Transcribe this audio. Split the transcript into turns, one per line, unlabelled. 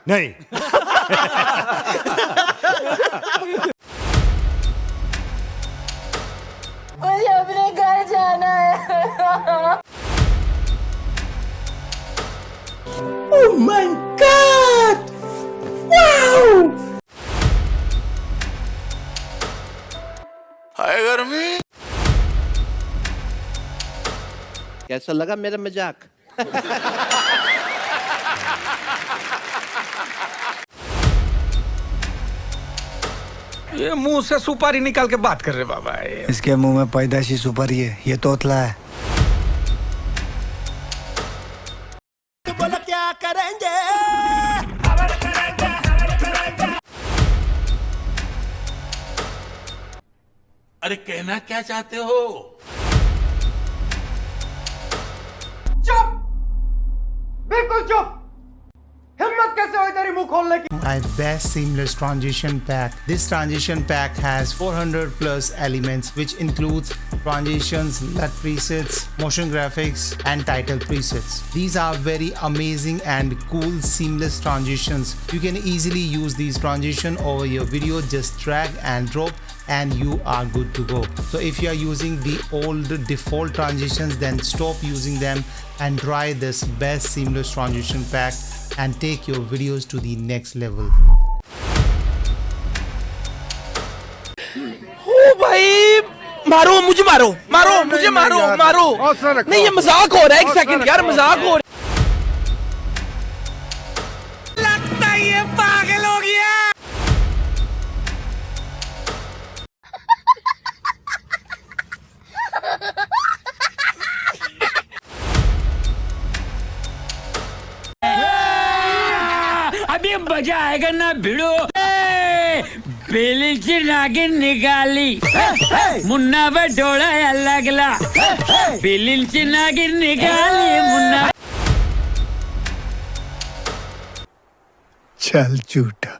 नहीं।
मुझे अपने घर जाना है।
Oh my God! Wow!
हाय गर्मी।
कैसा लगा मेरा मजाक?
ये मुंह से सुपारी निकाल के बात कर रहे बाबा।
इसके मुंह में पैदाशी सुपारी है, ये तोतला है।
तो बोला क्या करेंगे?
अरे कहना क्या चाहते हो?
चुप, बिल्कुल चुप। हिम्मत कैसे हुई तेरी मुंह खोलने की?
My best seamless transition pack. This transition pack has 400 plus elements, which includes transitions, LUT presets, motion graphics, and title presets. These are very amazing and cool seamless transitions. You can easily use these transitions over your video. Just drag and drop and you are good to go. So if you are using the old default transitions, then stop using them and try this best seamless transition pack and take your videos to the next level.
ओ भाई, मारो मुझे, मारो मारो मुझे, मारो मारो। नहीं, ये मजाक हो रहा है। एक सेकंड यार, मजाक हो रहा है। लगता है ये पागल हो गया।
अभी मजा आएगा ना भिड़ो। बेलिची नागिन निकाली, मुन्ना बटोड़ा अलगला। बेलिची नागिन निकाली, मुन्ना।
चल झूठा।